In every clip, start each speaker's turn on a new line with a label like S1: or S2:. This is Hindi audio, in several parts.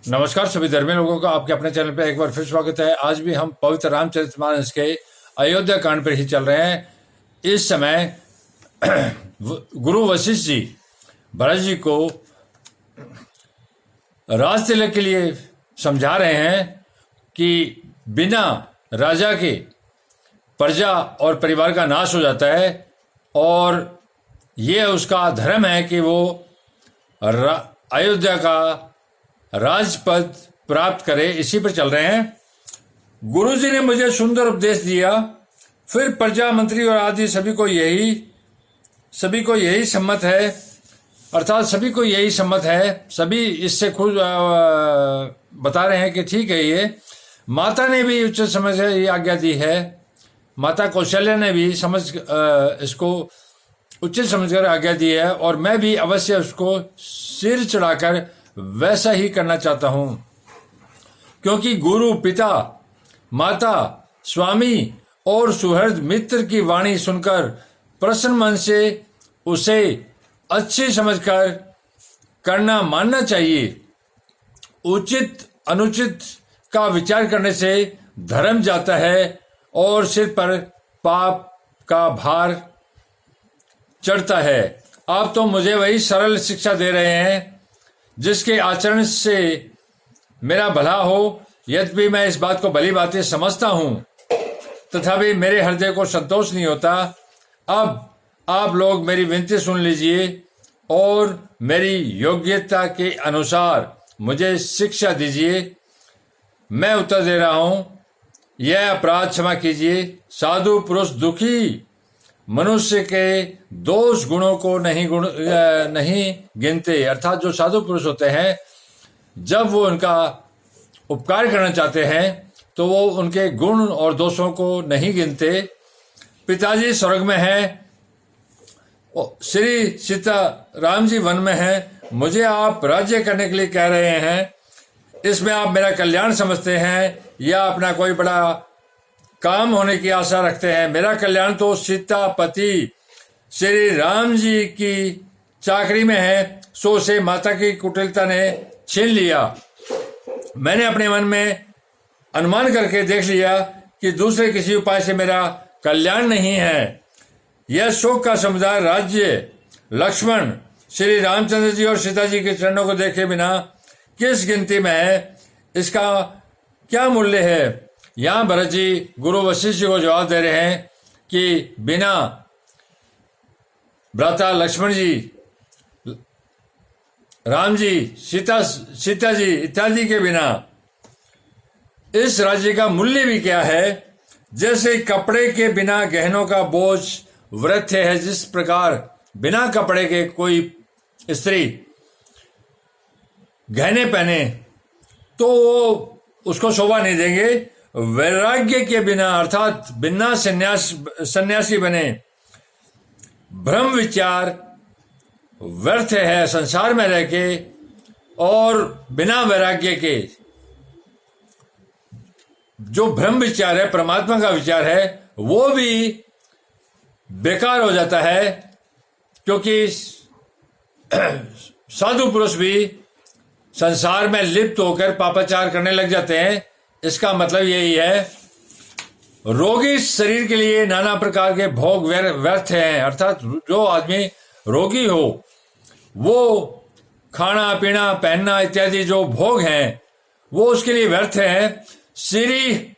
S1: नमस्कार सभी धर्मी लोगों का आपके अपने चैनल पे एक बार फिर स्वागत है। आज भी हम पवित्र रामचरितमानस के अयोध्या कांड पर ही चल रहे हैं। इस समय गुरु वशिष्ठ जी भरत जी को राज तिलक के लिए समझा रहे हैं कि बिना राजा के प्रजा और परिवार का नाश हो जाता है और ये उसका धर्म है कि वो अयोध्या का राजपद प्राप्त करे। इसी पर चल रहे हैं। गुरुजी ने मुझे सुंदर उपदेश दिया, फिर प्रजा मंत्री और आदि सभी को यही सम्मत है, अर्थात सभी को यही सम्मत है। सभी इससे खुद बता रहे हैं कि ठीक है। ये माता ने भी उचित समझ से ये आज्ञा दी है। माता कौशल्या ने भी इसको उचित समझकर आज्ञा दी है और मैं भी अवश्य उसको सिर चढ़ाकर वैसा ही करना चाहता हूं, क्योंकि गुरु, पिता, माता, स्वामी और सुहृद मित्र की वाणी सुनकर प्रसन्न मन से उसे अच्छी समझकर करना मानना चाहिए। उचित अनुचित का विचार करने से धर्म जाता है और सिर पर पाप का भार चढ़ता है। आप तो मुझे वही सरल शिक्षा दे रहे हैं जिसके आचरण से मेरा भला हो। यद्यपि मैं इस बात को भली भांति समझता हूं, तथापि मेरे हृदय को संतोष नहीं होता। अब आप लोग मेरी विनती सुन लीजिए और मेरी योग्यता के अनुसार मुझे शिक्षा दीजिए। मैं उत्तर दे रहा हूं, यह अपराध क्षमा कीजिए। साधु पुरुष दुखी मनुष्य के दोष गुणों को नहीं गिनते, अर्थात जो साधु पुरुष होते हैं जब वो उनका उपकार करना चाहते हैं तो वो उनके गुण और दोषों को नहीं गिनते। पिताजी स्वर्ग में है, श्री सीता राम जी वन में है। मुझे आप राज्य करने के लिए कह रहे हैं, इसमें आप मेरा कल्याण समझते हैं या अपना कोई बड़ा काम होने की आशा रखते हैं। मेरा कल्याण तो सीतापति श्री राम जी की चाकरी में है, सो से माता की कुटिलता ने छीन लिया। मैंने अपने मन में अनुमान करके देख लिया कि दूसरे किसी उपाय से मेरा कल्याण नहीं है। यह शोक का समुदाय राज्य लक्ष्मण, श्री रामचंद्र जी और सीता जी के चरणों को देखे बिना किस गिनती में है, इसका क्या मूल्य है। यहां भरत जी गुरु वशिष्ठ जी को जवाब दे रहे हैं कि बिना भ्राता लक्ष्मण जी, राम जी, सीता जी इत्यादि के बिना इस राज्य का मूल्य भी क्या है। जैसे कपड़े के बिना गहनों का बोझ वृथ है, जिस प्रकार बिना कपड़े के कोई स्त्री गहने पहने तो वो उसको शोभा नहीं देंगे। वैराग्य के बिना, अर्थात बिना सन्यासी बने, भ्रम विचार व्यर्थ है संसार में रह के, और बिना वैराग्य के जो भ्रम विचार है, परमात्मा का विचार है, वो भी बेकार हो जाता है। क्योंकि साधु पुरुष भी संसार में लिप्त होकर पापाचार करने लग जाते हैं। इसका मतलब यही है, रोगी शरीर के लिए नाना प्रकार के भोग व्यर्थ हैं, अर्थात जो आदमी रोगी हो वो खाना पीना पहनना इत्यादि जो भोग हैं वो उसके लिए व्यर्थ है। श्री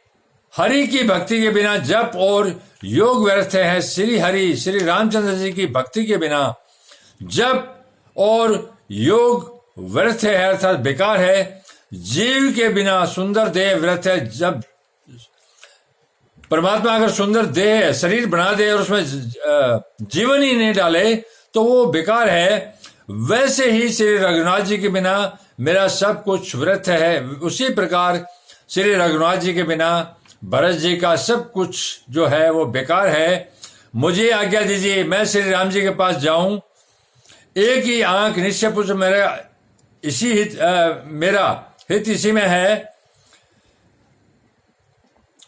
S1: हरि की भक्ति के बिना जप और योग व्यर्थ है। श्री हरि, श्री रामचंद्र जी की भक्ति के बिना जप और योग व्यर्थ है, अर्थात बेकार है। जीव के बिना सुंदर देह व्यर्थ है। जब परमात्मा अगर सुंदर देह शरीर बना दे और उसमें जीवन ही नहीं डाले तो वो बेकार है। वैसे ही श्री रघुनाथ जी के बिना मेरा सब कुछ व्यर्थ है। उसी प्रकार श्री रघुनाथ जी के बिना भरत जी का सब कुछ जो है वो बेकार है। मुझे आज्ञा दीजिए, मैं श्री राम जी के पास जाऊं। एक ही आंख निश्चय पुरुष मेरा हित इसी में है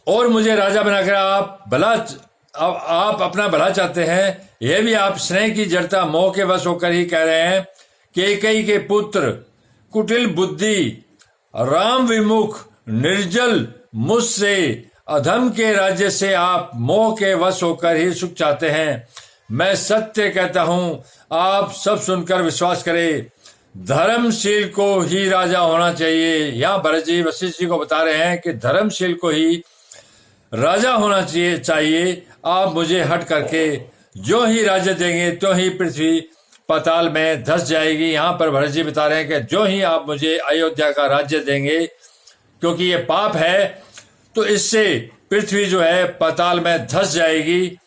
S1: और मुझे राजा बनाकर आप अपना भला चाहते हैं। यह भी आप स्नेह की जड़ता मोह के वश होकर ही कह रहे हैं। कैकेयी के पुत्र कुटिल बुद्धि राम विमुख निर्जल मुझसे अधम के राज्य से आप मोह के वश होकर ही सुख चाहते हैं। मैं सत्य कहता हूं, आप सब सुनकर विश्वास करें। धर्मशील को ही राजा होना चाहिए। यहाँ भरत जी वशिष्ठ जी को बता रहे हैं कि धर्मशील को ही राजा होना चाहिए। आप मुझे हट करके जो ही राज्य देंगे तो ही पृथ्वी पाताल में धस जाएगी। यहाँ पर भरत जी बता रहे हैं कि जो ही आप मुझे अयोध्या का राज्य देंगे, क्योंकि ये पाप है, तो इससे पृथ्वी जो है पाताल में धस जाएगी।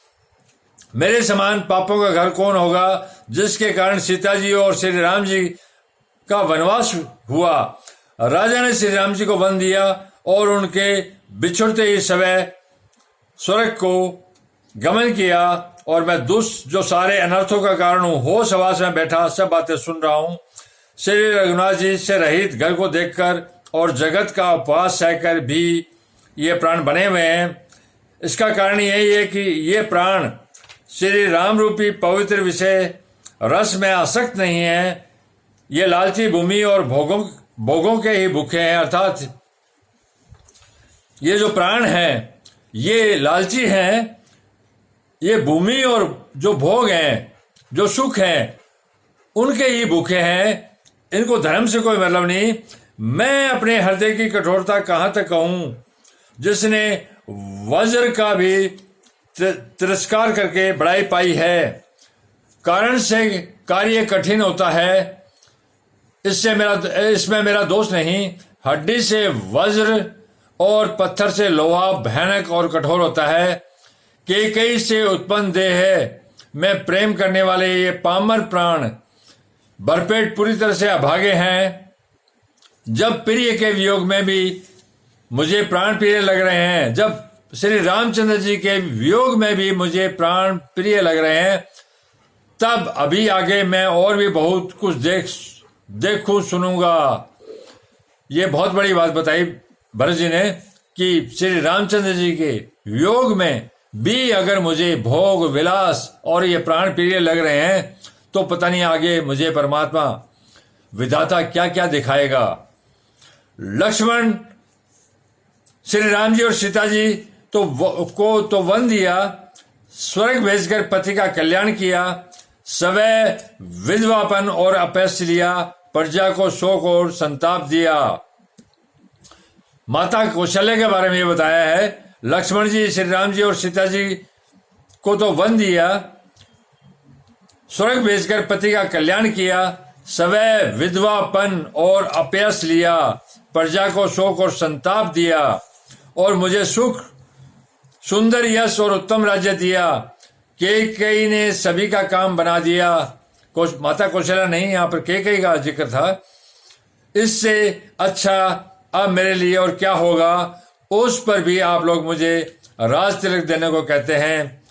S1: मेरे समान पापों का घर कौन होगा, जिसके कारण सीता जी और श्री राम जी का वनवास हुआ। राजा ने श्री राम जी को वन दिया और उनके बिछुड़ते ही सवै स्वर्ग को गमन किया। और मैं जो सारे अनर्थों का कारण हूं, होश हवास में बैठा सब बातें सुन रहा हूं। श्री रघुनाथ जी से रहित घर को देखकर और जगत का उपवास सहकर भी ये प्राण बने हुए हैं। इसका कारण यही है कि ये प्राण श्री राम रूपी पवित्र विषय रस में आसक्त नहीं है। ये लालची भूमि और भोगों के ही भूखे हैं। अर्थात ये जो प्राण हैं, ये लालची हैं। ये भूमि और जो भोग हैं, जो सुख हैं, उनके ही भूखे हैं। इनको धर्म से कोई मतलब नहीं। मैं अपने हृदय की कठोरता कहां तक कहूं, जिसने वज्र का भी तिरस्कार करके बड़ाई पाई है। कारण से कार्य कठिन होता है, इसमें मेरा दोष नहीं। हड्डी से वज्र और पत्थर से लोहा भयानक और कठोर होता है। कई से उत्पन्न देह है में प्रेम करने वाले ये पामर प्राण भरपेट पूरी तरह से अभागे हैं। जब प्रिय के वियोग में भी मुझे प्राण प्रिय लग रहे हैं, जब श्री रामचंद्र जी के वियोग में भी मुझे प्राण प्रिय लग रहे हैं, तब अभी आगे मैं और भी बहुत कुछ देखूं सुनूंगा। ये बहुत बड़ी बात बताई भरत जी ने कि श्री रामचंद्र जी के वियोग में भी अगर मुझे भोग विलास और ये प्राण प्रिय लग रहे हैं, तो पता नहीं आगे मुझे परमात्मा विधाता क्या क्या दिखाएगा। लक्ष्मण श्री राम जी और सीता जी को वन दिया, स्वर्ग भेजकर पति का कल्याण किया, सवै विधवापन और अपयश लिया, प्रजा को शोक और संताप दिया। माता कौशल्या के बारे में ये बताया है। लक्ष्मण जी श्री राम जी और सीता जी को तो वन दिया, स्वर्ग भेजकर पति का कल्याण किया, सवै विधवापन और अपयश लिया, प्रजा को शोक और संताप दिया, और मुझे सुख सुंदर यश और उत्तम राज्य दिया। कई ने सभी का काम बना दिया। माता कौशल्या नहीं, यहाँ पर कई का जिक्र था। इससे अच्छा अब मेरे लिए और क्या होगा। उस पर भी आप लोग मुझे राज तिलक देने को कहते हैं।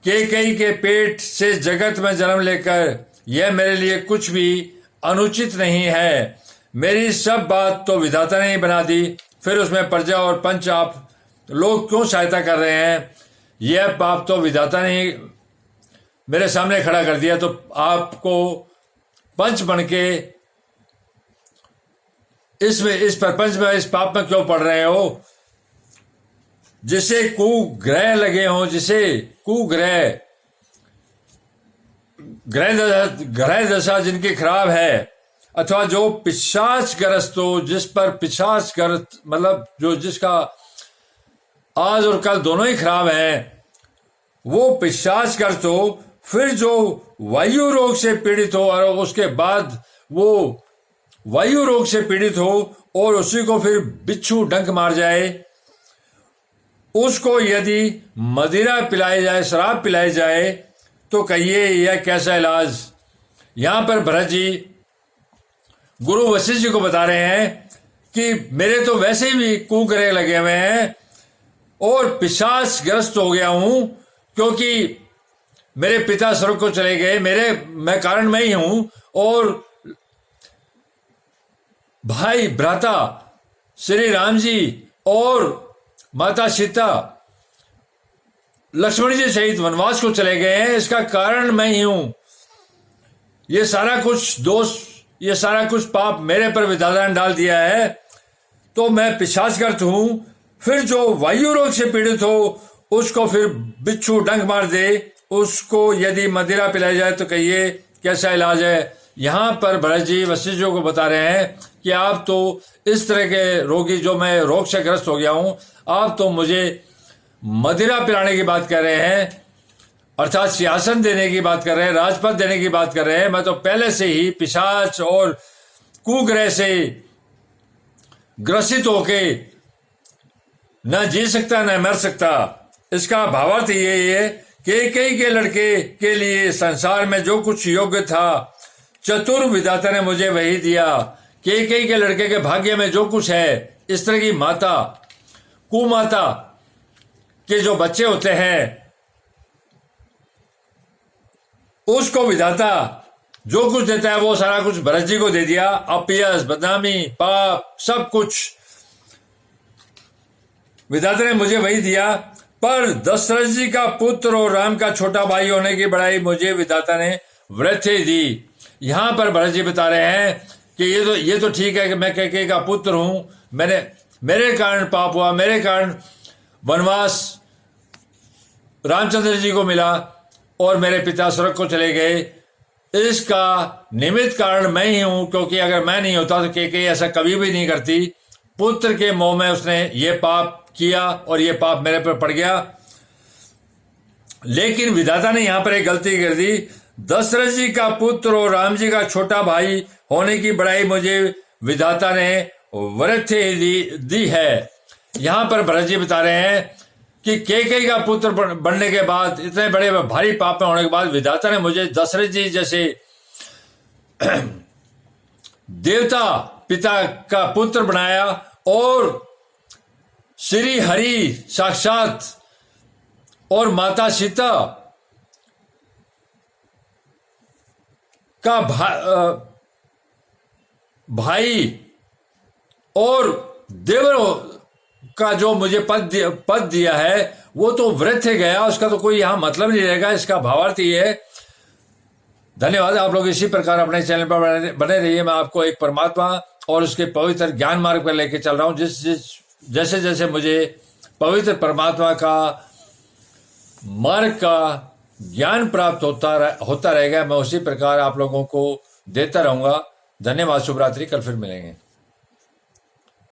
S1: कई के पेट से जगत में जन्म लेकर यह मेरे लिए कुछ भी अनुचित नहीं है। मेरी सब बात तो विधाता ने ही बना दी, फिर उसमें प्रजा और पंच आप लोग क्यों सहायता कर रहे हैं। यह पाप तो विधाता ने ही मेरे सामने खड़ा कर दिया, तो आपको पंच बन के इस प्रपंच में इस पाप में क्यों पड़ रहे हो। जिसे कुग्रह लगे हों, जिसे कुग्रह ग्रह दशा जिनकी खराब है, अथवा जो पिशाच ग्रस्त हो, जिस पर पिशाच ग्रस्त मतलब जो जिसका आज और कल दोनों ही खराब है, वो पिशाच ग्रस्त हो, फिर जो वायु रोग से पीड़ित हो और उसके बाद वो वायु रोग से पीड़ित हो और उसी को फिर बिच्छू डंक मार जाए, उसको यदि मदिरा पिलाई जाए, शराब पिलाई जाए, तो कहिए यह कैसा इलाज। यहां पर भरत जी गुरु वशिष्ठ जी को बता रहे हैं कि मेरे तो वैसे ही कुग्रह लगे हुए हैं और पिशाच ग्रस्त हो गया हूं, क्योंकि मेरे पिता स्वर्ग को चले गए, मैं कारण मैं ही हूं, और भाई भ्राता श्री राम जी और माता सीता लक्ष्मण जी सहित वनवास को चले गए हैं। इसका कारण मैं ही हूं। ये सारा कुछ दोष, ये सारा कुछ पाप मेरे पर विधाता ने डाल दिया है। तो मैं पिशाचग्रस्त हूं। फिर जो वायु रोग से पीड़ित हो उसको फिर बिच्छू डंक मार दे, उसको यदि मदिरा पिलाई जाए तो कहिए कैसा इलाज है। यहां पर भरत जी वशिष्ठ जी को बता रहे हैं कि आप तो इस तरह के रोगी, जो मैं रोग से ग्रस्त हो गया हूं, आप तो मुझे मदिरा पिलाने की बात कर रहे हैं, अर्थात सिंहासन देने की बात कर रहे हैं, राजपद देने की बात कर रहे हैं। मैं तो पहले से ही पिशाच और कुग्रह से ग्रसित होके न जी सकता न मर सकता। इसका भावार्थ ये है कि कई के लड़के के लिए संसार में जो कुछ योग्य था चतुर विधाता ने मुझे वही दिया। कई के लड़के के भाग्य में जो कुछ है, इस तरह की माता, कुमाता के जो बच्चे होते हैं, उसको विधाता जो कुछ देता है वो सारा कुछ भरत जी को दे दिया। अपयश, बदनामी, पाप, सब कुछ विधाता ने मुझे वही दिया। पर दशरथ जी का पुत्र और राम का छोटा भाई होने की बड़ाई मुझे विधाता ने वृद्धि दी। यहां पर भरत जी बता रहे हैं कि ये तो ठीक है कि मैं कैकेयी का पुत्र हूं, मेरे कारण पाप हुआ, मेरे कारण वनवास रामचंद्र जी को मिला और मेरे पिता स्वर्ग को चले गए। इसका निमित्त कारण मैं ही हूं, क्योंकि अगर मैं नहीं होता तो कैकेयी ऐसा कभी भी नहीं करती। पुत्र के मोह में उसने ये पाप किया और ये पाप मेरे पर पड़ गया। लेकिन विधाता ने यहां पर एक गलती कर दी। दशरथ जी का पुत्र और राम जी का छोटा भाई होने की बड़ाई मुझे विधाता ने वृद्धि दी है। यहां पर भरत जी बता रहे हैं कि कैकेयी का पुत्र बनने के बाद, इतने बड़े भारी पाप में होने के बाद, विधाता ने मुझे दशरथ जी जैसे देवता पिता का पुत्र बनाया और श्री हरि साक्षात और माता सीता का भाई और देवर का जो मुझे पद दिया है वो तो वृद्ध गया, उसका तो कोई यहां मतलब नहीं रहेगा। इसका भावार्थ ये है। धन्यवाद। आप लोग इसी प्रकार अपने चैनल पर बने रहिए। मैं आपको एक परमात्मा और उसके पवित्र ज्ञान मार्ग पर लेके चल रहा हूं। जैसे जैसे मुझे पवित्र परमात्मा का मार्ग का ज्ञान प्राप्त होता रहेगा, मैं उसी प्रकार आप लोगों को देता रहूंगा। धन्यवाद। शुभ रात्रि। कल फिर मिलेंगे।